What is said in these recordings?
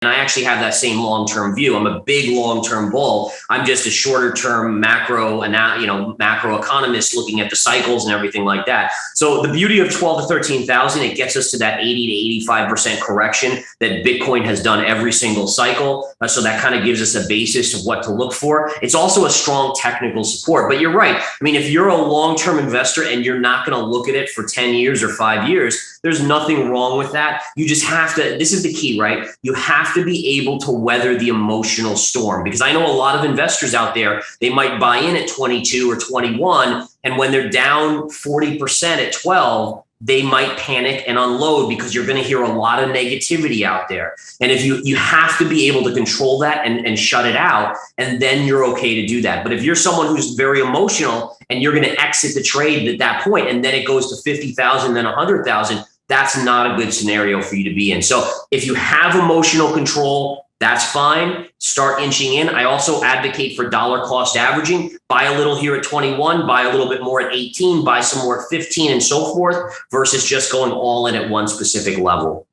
And I actually have that same long-term view. I'm a big long-term bull. I'm just a shorter-term macro economist looking at the cycles and everything like that. So the beauty of 12 to 13,000, it gets us to that 80 to 85% correction that Bitcoin has done every single cycle. So that kind of gives us a basis of what to look for. It's also a strong technical support. But you're right. I mean, if you're a long-term investor and you're not going to look at it for 10 years or 5 years, there's nothing wrong with that. You just have to, this is the key, right? You have to be able to weather the emotional storm, because I know a lot of investors out there, they might buy in at 22 or 21. And when they're down 40% at 12, they might panic and unload, because you're going to hear a lot of negativity out there. And if you have to be able to control that and shut it out, and then you're okay to do that. But if you're someone who's very emotional and you're going to exit the trade at that point, and then it goes to 50,000, then 100,000, that's not a good scenario for you to be in. So if you have emotional control, that's fine. Start inching in. I also advocate for dollar cost averaging. Buy a little here at 21, buy a little bit more at 18, buy some more at 15, and so forth, versus just going all in at one specific level.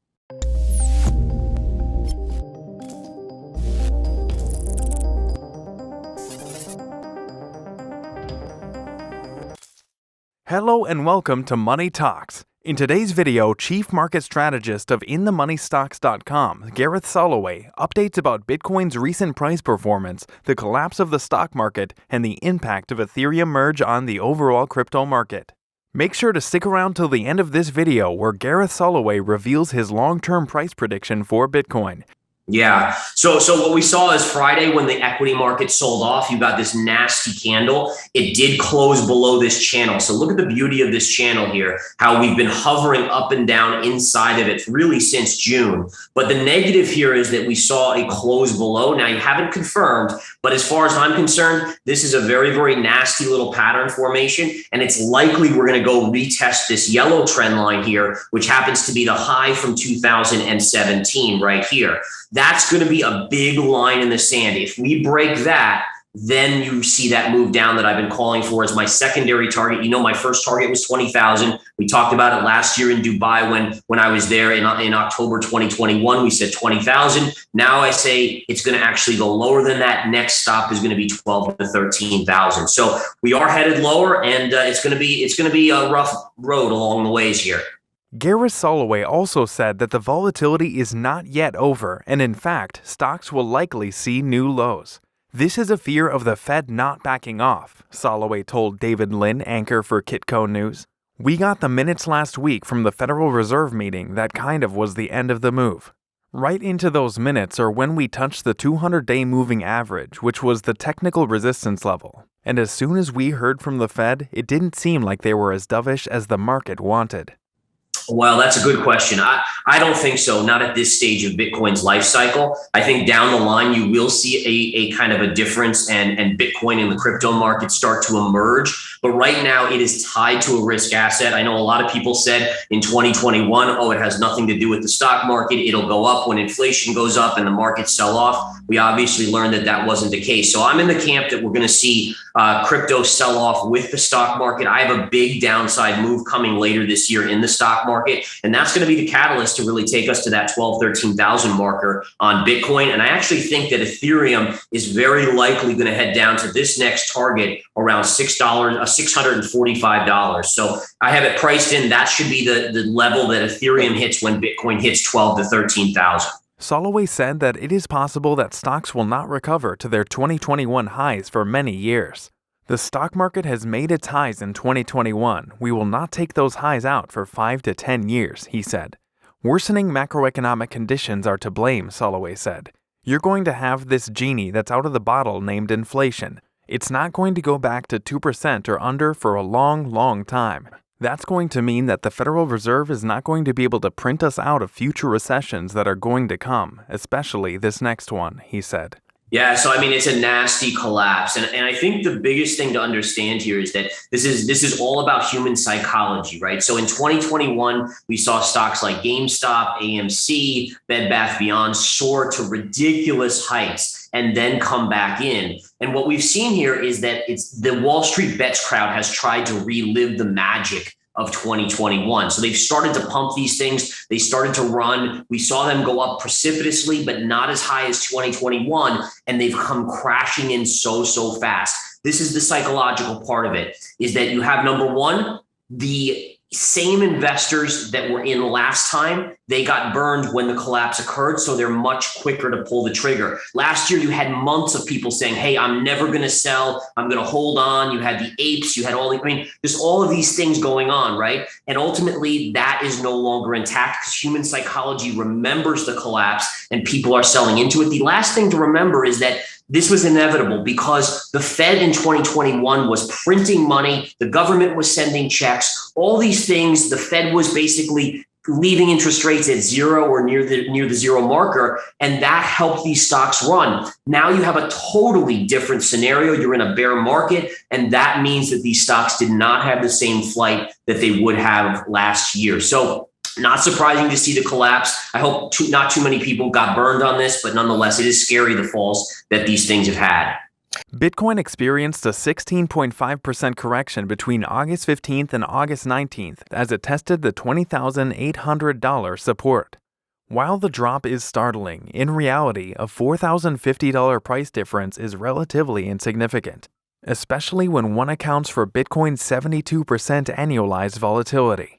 Hello and welcome to Money Talks. In today's video, Chief Market Strategist of InTheMoneyStocks.com, Gareth Soloway, updates about Bitcoin's recent price performance, the collapse of the stock market, and the impact of Ethereum merge on the overall crypto market. Make sure to stick around till the end of this video, where Gareth Soloway reveals his long-term price prediction for Bitcoin. Yeah. So what we saw is Friday, when the equity market sold off, you got this nasty candle. It did close below this channel. So look at the beauty of this channel here, how we've been hovering up and down inside of it really since June. But the negative here is that we saw a close below. Now, you haven't confirmed, but as far as I'm concerned, this is a very, very nasty little pattern formation. And it's likely we're going to go retest this yellow trend line here, which happens to be the high from 2017 right here. That's going to be a big line in the sand. If we break that, then you see that move down that I've been calling for as my secondary target. You know, my first target was 20,000. We talked about it last year in Dubai when I was there in October 2021. We said 20,000. Now I say it's going to actually go lower than that. Next stop is going to be 12 to 13,000. So we are headed lower, and it's going to be a rough road along the ways here. Gareth Soloway also said that the volatility is not yet over, and in fact, stocks will likely see new lows. This is a fear of the Fed not backing off, Soloway told David Lin, anchor for Kitco News. We got the minutes last week from the Federal Reserve meeting that kind of was the end of the move. Right into those minutes are when we touched the 200-day moving average, which was the technical resistance level. And as soon as we heard from the Fed, it didn't seem like they were as dovish as the market wanted. Well, that's a good question. I don't think so. Not at this stage of Bitcoin's life cycle. I think down the line, you will see a kind of a difference, and Bitcoin and the crypto market start to emerge. But right now, it is tied to a risk asset. I know a lot of people said in 2021, oh, it has nothing to do with the stock market. It'll go up when inflation goes up and the markets sell off. We obviously learned that that wasn't the case. So I'm in the camp that we're going to see crypto sell off with the stock market. I have a big downside move coming later this year in the stock market. And that's going to be the catalyst to really take us to that 12, 13,000 marker on Bitcoin. And I actually think that Ethereum is very likely going to head down to this next target around $645. So I have it priced in. That should be the level that Ethereum hits when Bitcoin hits 12 to 13,000. Soloway said that it is possible that stocks will not recover to their 2021 highs for many years. The stock market has made its highs in 2021. We will not take those highs out for 5 to 10 years, he said. Worsening macroeconomic conditions are to blame, Soloway said. You're going to have this genie that's out of the bottle named inflation. It's not going to go back to 2% or under for a long, long time. That's going to mean that the Federal Reserve is not going to be able to print us out of future recessions that are going to come, especially this next one, he said. Yeah, so I mean, it's a nasty collapse. And I think the biggest thing to understand here is that this is all about human psychology, right? So in 2021, we saw stocks like GameStop, AMC, Bed Bath Beyond soar to ridiculous heights and then come back in. And what we've seen here is that it's the Wall Street bets crowd has tried to relive the magic of 2021. So they've started to pump these things. They started to run. We saw them go up precipitously, but not as high as 2021. And they've come crashing in so fast. This is the psychological part of it, is that you have, number one, the same investors that were in last time, they got burned when the collapse occurred. So they're much quicker to pull the trigger. Last year, you had months of people saying, hey, I'm never going to sell. I'm going to hold on. You had the apes. You had just all of these things going on, right? And ultimately, that is no longer intact because human psychology remembers the collapse and people are selling into it. The last thing to remember is that this was inevitable because the Fed in 2021 was printing money. The government was sending checks, all these things. The Fed was basically leaving interest rates at zero or near the zero marker. And that helped these stocks run. Now you have a totally different scenario. You're in a bear market. And that means that these stocks did not have the same flight that they would have last year. So not surprising to see the collapse. I hope not too many people got burned on this, but nonetheless, it is scary, the falls that these things have had. Bitcoin experienced a 16.5% correction between August 15th and August 19th as it tested the $20,800 support. While the drop is startling, in reality, a $4,050 price difference is relatively insignificant, especially when one accounts for Bitcoin's 72% annualized volatility.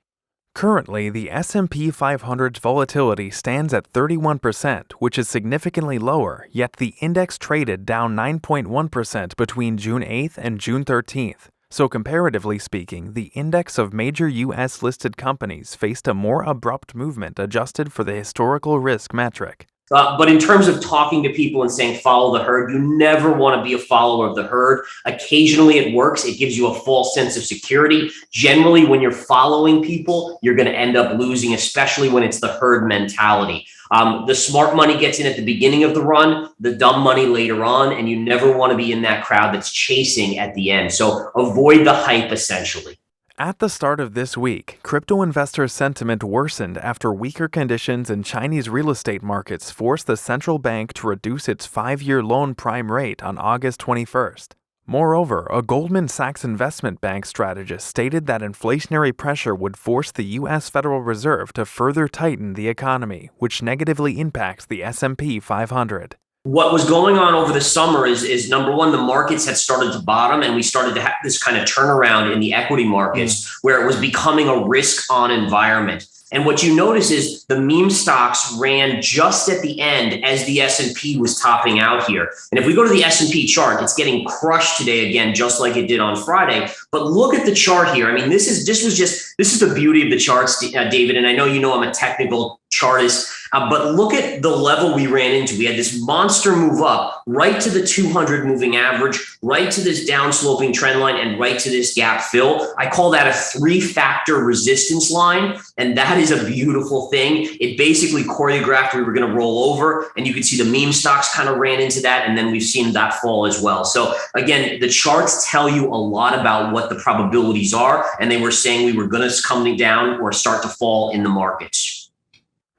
Currently, the S&P 500's volatility stands at 31%, which is significantly lower, yet the index traded down 9.1% between June 8th and June 13th. So comparatively speaking, the index of major U.S. listed companies faced a more abrupt movement adjusted for the historical risk metric. But in terms of talking to people and saying follow the herd, you never want to be a follower of the herd. Occasionally it works. It gives you a false sense of security. Generally, when you're following people, you're going to end up losing, especially when it's the herd mentality. The smart money gets in at the beginning of the run, the dumb money later on, and you never want to be in that crowd that's chasing at the end. So avoid the hype, essentially. At the start of this week, crypto investor sentiment worsened after weaker conditions in Chinese real estate markets forced the central bank to reduce its 5-year loan prime rate on August 21st. Moreover, a Goldman Sachs investment bank strategist stated that inflationary pressure would force the U.S. Federal Reserve to further tighten the economy, which negatively impacts the S&P 500. What was going on over the summer is number one, the markets had started to bottom and we started to have this kind of turnaround in the equity markets where it was becoming a risk on environment. And what you notice is the meme stocks ran just at the end as the S&P was topping out here. And if we go to the S&P chart, it's getting crushed today again, just like it did on Friday. But look at the chart here. I mean, this is the beauty of the charts, David. And I know you know I'm a technical chartist, but look at the level we ran into. We had this monster move up right to the 200 moving average, right to this downsloping trend line, and right to this gap fill. I call that a 3-factor resistance line. And that is a beautiful thing. It basically choreographed we were going to roll over, and you can see the meme stocks kind of ran into that. And then we've seen that fall as well. So again, the charts tell you a lot about what the probabilities are. And they were saying we were going to come down or start to fall in the markets.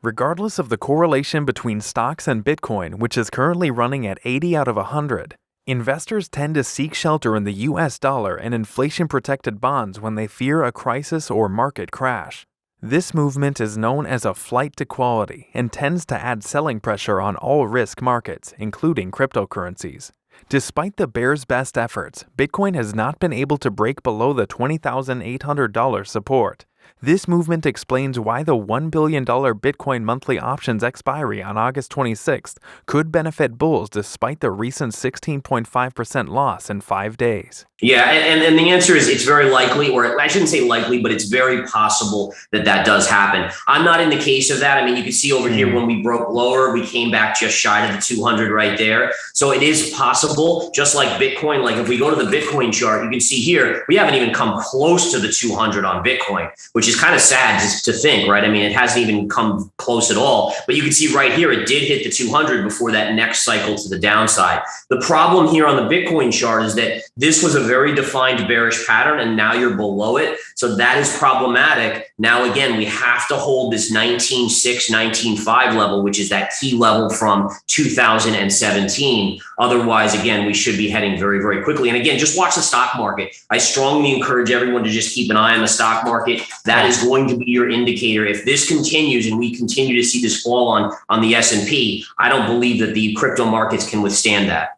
Regardless of the correlation between stocks and Bitcoin, which is currently running at 80 out of 100, investors tend to seek shelter in the US dollar and inflation-protected bonds when they fear a crisis or market crash. This movement is known as a flight to quality and tends to add selling pressure on all risk markets, including cryptocurrencies. Despite the bear's best efforts, Bitcoin has not been able to break below the $20,800 support. This movement explains why the $1 billion Bitcoin monthly options expiry on August 26th could benefit bulls despite the recent 16.5% loss in 5 days. Yeah, and the answer is it's very likely, or I shouldn't say likely, but it's very possible that that does happen. I'm not in the case of that. I mean, you can see over here when we broke lower, we came back just shy of the 200 right there. So it is possible, just like Bitcoin. Like if we go to the Bitcoin chart, you can see here, we haven't even come close to the 200 on Bitcoin, which is kind of sad to think, right? I mean, it hasn't even come close at all. But you can see right here, it did hit the 200 before that next cycle to the downside. The problem here on the Bitcoin chart is that this was a very defined bearish pattern and now you're below it. So that is problematic. Now, again, we have to hold this 19.6, 19.5 level, which is that key level from 2017. Otherwise, again, we should be heading very, very quickly. And again, just watch the stock market. I strongly encourage everyone to just keep an eye on the stock market. That is going to be your indicator. If this continues and we continue to see this fall on the S&P, I don't believe that the crypto markets can withstand that.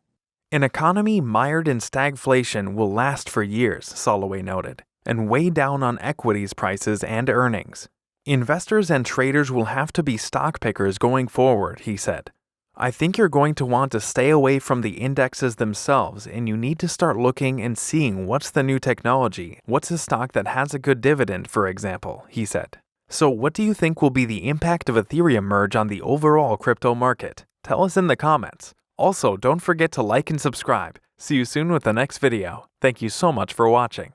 An economy mired in stagflation will last for years, Soloway noted, and weigh down on equities prices and earnings. Investors and traders will have to be stock pickers going forward, he said. I think you're going to want to stay away from the indexes themselves, and you need to start looking and seeing what's the new technology, what's a stock that has a good dividend, for example, he said. So what do you think will be the impact of Ethereum merge on the overall crypto market? Tell us in the comments. Also, don't forget to like and subscribe. See you soon with the next video. Thank you so much for watching.